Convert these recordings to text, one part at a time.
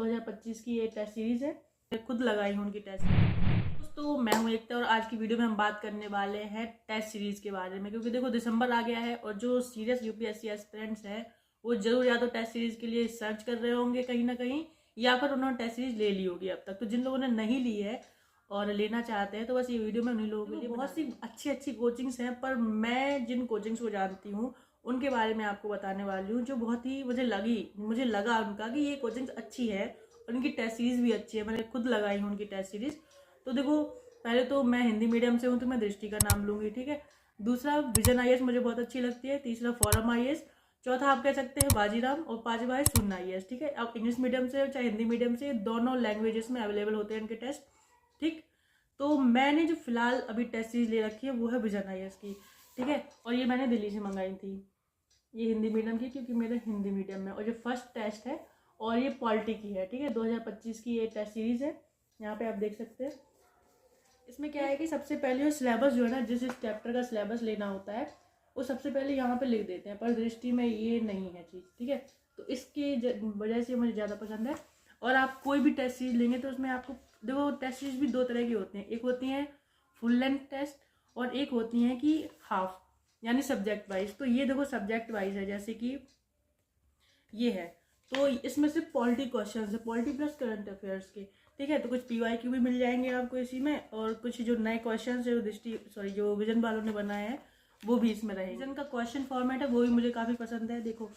2025 की ये test series है। मैं खुद लगाई हूँ उनकी टेस्ट सीरीज। दोस्तों मैं हूँ एकता और आज की वीडियो में हम बात करने वाले हैं टेस्ट सीरीज के बारे में, क्योंकि देखो दिसंबर आ गया है और जो सीरियस यूपीएससी एस्पिरेंट्स हैं वो जरूर या तो टेस्ट सीरीज के लिए सर्च कर रहे होंगे कहीं ना कहीं, या फिर उन्होंने टेस्ट सीरीज ले ली होगी अब तक। तो जिन लोगों ने नहीं ली है और लेना चाहते हैं तो बस ये वीडियो में उन्हीं लोगों के लिए बहुत सी अच्छी अच्छी कोचिंग्स हैं, पर मैं जिन कोचिंग्स को जानती हूँ उनके बारे में आपको बताने वाली हूँ, जो बहुत ही मुझे लगा उनका कि ये कोचिंग्स अच्छी है और उनकी टेस्ट सीरीज भी अच्छी है। मैंने खुद लगाई हूँ उनकी टेस्ट सीरीज। तो देखो पहले तो मैं हिंदी मीडियम से हूँ तो मैं दृष्टि का नाम लूंगी, ठीक है। दूसरा विजन आईएएस मुझे बहुत अच्छी लगती है। तीसरा फॉरम आईएएस। चौथा आप कह सकते हैं बाजीराम। और पांचवा है शून्य आईएएस, ठीक है। आप इंग्लिश मीडियम से चाहे हिंदी मीडियम से, दोनों लैंग्वेजेस में अवेलेबल होते हैं इनके टेस्ट, ठीक। तो मैंने जो फिलहाल अभी टेस्ट सीरीज ले रखी है वो है विजन आईएएस की, ठीक है। और ये मैंने दिल्ली से मंगाई थी, ये हिंदी मीडियम की, क्योंकि मेरा हिंदी मीडियम में। और जो फर्स्ट टेस्ट है और ये पॉलिटी की है, ठीक है। 2025 की ये टेस्ट सीरीज है, यहाँ पे आप देख सकते हैं। इसमें क्या है कि सबसे पहले सिलेबस जो है ना, जिस चैप्टर का सिलेबस लेना होता है वो सबसे पहले यहाँ पे लिख देते हैं, पर दृष्टि में ये नहीं है चीज़, ठीक है। तो इसकी वजह से मुझे ज़्यादा पसंद है। और आप कोई भी टेस्ट सीरीज लेंगे तो उसमें आपको देखो टेस्ट सीरीज भी दो तरह की होती हैं। एक होती है फुल लेंथ टेस्ट और एक होती है कि हाफ, यानी सब्जेक्ट वाइज। तो ये देखो सब्जेक्ट वाइज है, जैसे कि ये है। तो इसमें से पॉलिटी क्वेश्चन है, पॉलिटी प्लस करंट अफेयर्स के, ठीक है। तो कुछ पीवाईक्यू भी मिल जाएंगे आपको इसी में, और कुछ जो नए क्वेश्चन है जो विजन वालों ने बनाए हैं वो भी इसमें रहेंगे। विजन का क्वेश्चन फॉर्मेट है वो भी मुझे काफ़ी पसंद है। देखो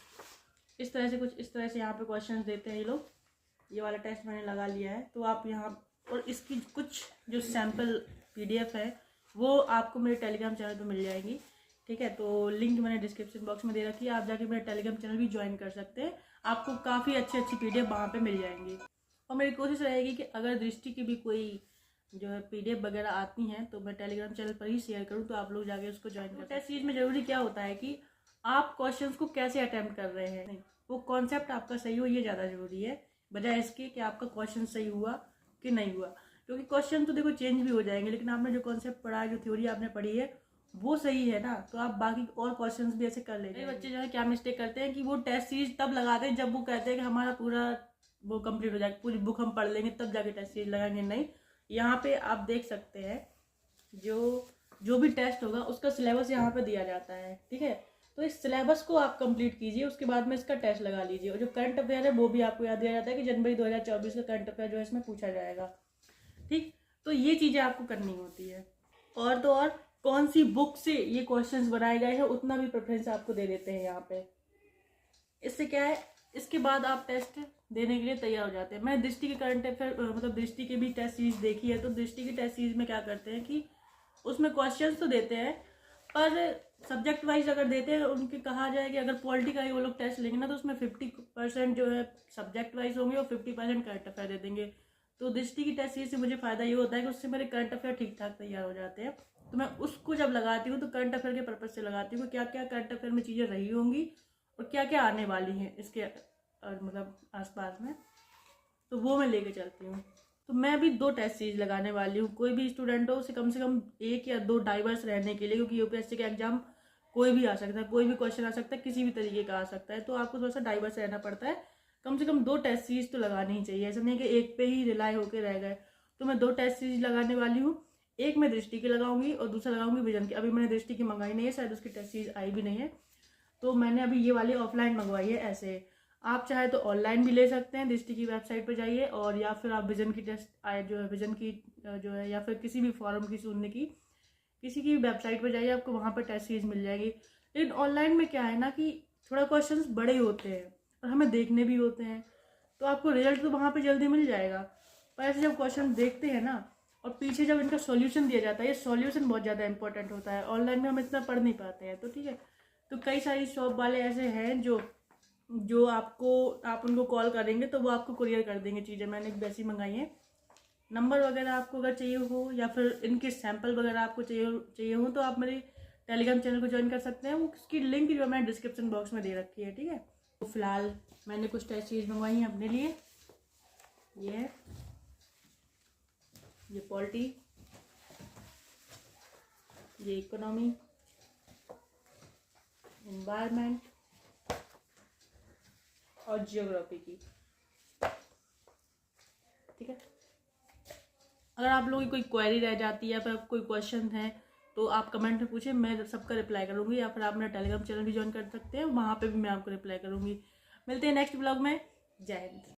इस तरह से कुछ इस तरह से यहाँ पे क्वेश्चन देते हैं ये लोग। ये वाला टेस्ट मैंने लगा लिया है, तो आप यहाँ और इसकी कुछ जो सैम्पल PDF है वो आपको मेरे टेलीग्राम चैनल पर मिल जाएगी, ठीक है। तो लिंक मैंने डिस्क्रिप्शन बॉक्स में दे रखी है, आप जाके मेरा टेलीग्राम चैनल भी ज्वाइन कर सकते हैं। आपको काफ़ी अच्छी अच्छी PDF वहाँ पे मिल जाएंगी। और मेरी कोशिश रहेगी कि अगर दृष्टि की भी कोई जो है PDF वगैरह आती हैं तो मैं टेलीग्राम चैनल पर ही शेयर करूँ, तो आप लोग जाके उसको ज्वाइन कर। टेस्ट सीरीज में जरूरी क्या होता है कि आप क्वेश्चंस को कैसे अटैम्प्ट कर रहे हैं, नहीं वो कॉन्सेप्ट आपका सही हो, ये ज़्यादा जरूरी है बजाय इसके कि आपका क्वेश्चन सही हुआ कि नहीं हुआ। क्योंकि क्वेश्चन तो देखो चेंज भी हो जाएंगे, लेकिन आपने जो कॉन्सेप्ट पढ़ा है, जो थ्योरी आपने पढ़ी है वो सही है ना, तो आप बाकी और क्वेश्चंस भी ऐसे कर लेंगे। बच्चे जो है क्या मिस्टेक करते हैं कि वो टेस्ट सीरीज तब लगाते हैं जब वो कहते हैं कि हमारा पूरा वो कंप्लीट हो जाएगा, पूरी बुक हम पढ़ लेंगे तब जाके टेस्ट सीरीज लगाएंगे। नहीं, यहाँ पे आप देख सकते हैं जो भी टेस्ट होगा उसका सिलेबस यहाँ पे दिया जाता है, ठीक है। तो इस सिलेबस को आप कंप्लीट कीजिए, उसके बाद में इसका टेस्ट लगा लीजिए। और जो करंट अफेयर है वो भी आपको याद दिया जाता है कि जनवरी 2024 का करंट अफेयर जो है इसमें पूछा जाएगा, ठीक। तो ये चीज़ें आपको करनी होती है। और तो और कौन सी बुक से ये क्वेश्चंस बनाए गए हैं उतना भी प्रेफरेंस आपको दे देते हैं यहाँ पे। इससे क्या है, इसके बाद आप टेस्ट देने के लिए तैयार हो जाते हैं। मैं दृष्टि के करंट अफेयर मतलब दृष्टि की भी टेस्ट सीरीज देखी है, तो दृष्टि की टेस्ट सीरीज में क्या करते हैं कि उसमें क्वेश्चंस तो देते हैं, पर सब्जेक्ट वाइज अगर देते हैं, उनके कहा जाए कि अगर पॉलिटी का ही वो लोग टेस्ट लेंगे ना तो उसमें 50% जो है सब्जेक्ट वाइज होंगे और 50% करंट अफेयर दे देंगे। तो दृष्टि की टेस्ट सीरीज से मुझे फ़ायदा ये होता है कि उससे मेरे करंट अफेयर ठीक ठाक तैयार हो जाते हैं। तो मैं उसको जब लगाती हूँ तो करंट अफेयर के पर्पज से लगाती हूँ, क्या क्या करंट अफेयर में चीज़ें रही होंगी और क्या क्या आने वाली हैं इसके मतलब आसपास में, तो वो मैं लेके चलती हूँ। तो मैं भी 2 टेस्ट सीरीज लगाने वाली हूँ। कोई भी स्टूडेंट हो उसे कम से कम 1 या 2 डाइवर्स रहने के लिए, क्योंकि यूपीएससी का एग्जाम कोई भी आ सकता है, कोई भी क्वेश्चन आ सकता है, किसी भी तरीके का आ सकता है। तो आपको थोड़ा सा डाइवर्स रहना पड़ता है। कम से कम 2 टेस्ट सीरीज तो लगानी ही चाहिए, ऐसा नहीं कि एक पे ही रिलाई होकर रह गए। तो मैं 2 टेस्ट सीरीज लगाने वाली हूँ। एक मैं दृष्टि की लगाऊंगी और दूसरा लगाऊंगी विजन की। अभी मैंने दृष्टि की मंगाई नहीं है, शायद उसकी टेस्ट सीरीज आई भी नहीं है, तो मैंने अभी ये वाली ऑफलाइन मंगवाई है। ऐसे आप चाहे तो ऑनलाइन भी ले सकते हैं, दृष्टि की वेबसाइट पर जाइए, और या फिर आप विजन की टेस्ट जो है विजन की जो है, या फिर किसी भी फॉरम की सुनने की किसी की वेबसाइट पर जाइए, आपको वहाँ पर टेस्ट सीरीज मिल जाएगी। लेकिन ऑनलाइन में क्या है ना कि थोड़ा क्वेश्चंस बड़े होते हैं और हमें देखने भी होते हैं, तो आपको रिजल्ट तो वहाँ पर जल्दी मिल जाएगा, पर ऐसे जब क्वेश्चन देखते हैं ना और पीछे जब इनका सॉल्यूशन दिया जाता है, ये सॉल्यूशन बहुत ज़्यादा इंपॉर्टेंट होता है। ऑनलाइन में हम इतना पढ़ नहीं पाते हैं, तो ठीक है। तो कई सारी शॉप वाले ऐसे हैं जो आप उनको कॉल करेंगे तो वो आपको कुरियर कर देंगे चीज़ें। मैंने एक वैसी मंगाई है। नंबर वगैरह आपको अगर चाहिए हो या फिर इनके सैंपल वगैरह आपको चाहिए हो तो आप मेरे टेलीग्राम चैनल को ज्वाइन कर सकते हैं। उसकी लिंक जो मैंने डिस्क्रिप्शन बॉक्स में दे रखी है, ठीक है। तो फिलहाल मैंने कुछ टेस्ट सीरीज मंगवाई हैं अपने लिए। ये पॉलिटी, ये इकोनॉमी, एनवायरनमेंट और जियोग्राफी की। ठीक है। अगर आप लोगों की कोई क्वेरी रह जाती है या फिर कोई क्वेश्चन है तो आप कमेंट में पूछें, मैं सबका रिप्लाई करूँगी। या फिर आप मेरा टेलीग्राम चैनल भी ज्वाइन कर सकते हैं, वहाँ पे भी मैं आपको रिप्लाई करूँगी। मिलते हैं नेक्स्ट ब्लॉग में। जय हिंद।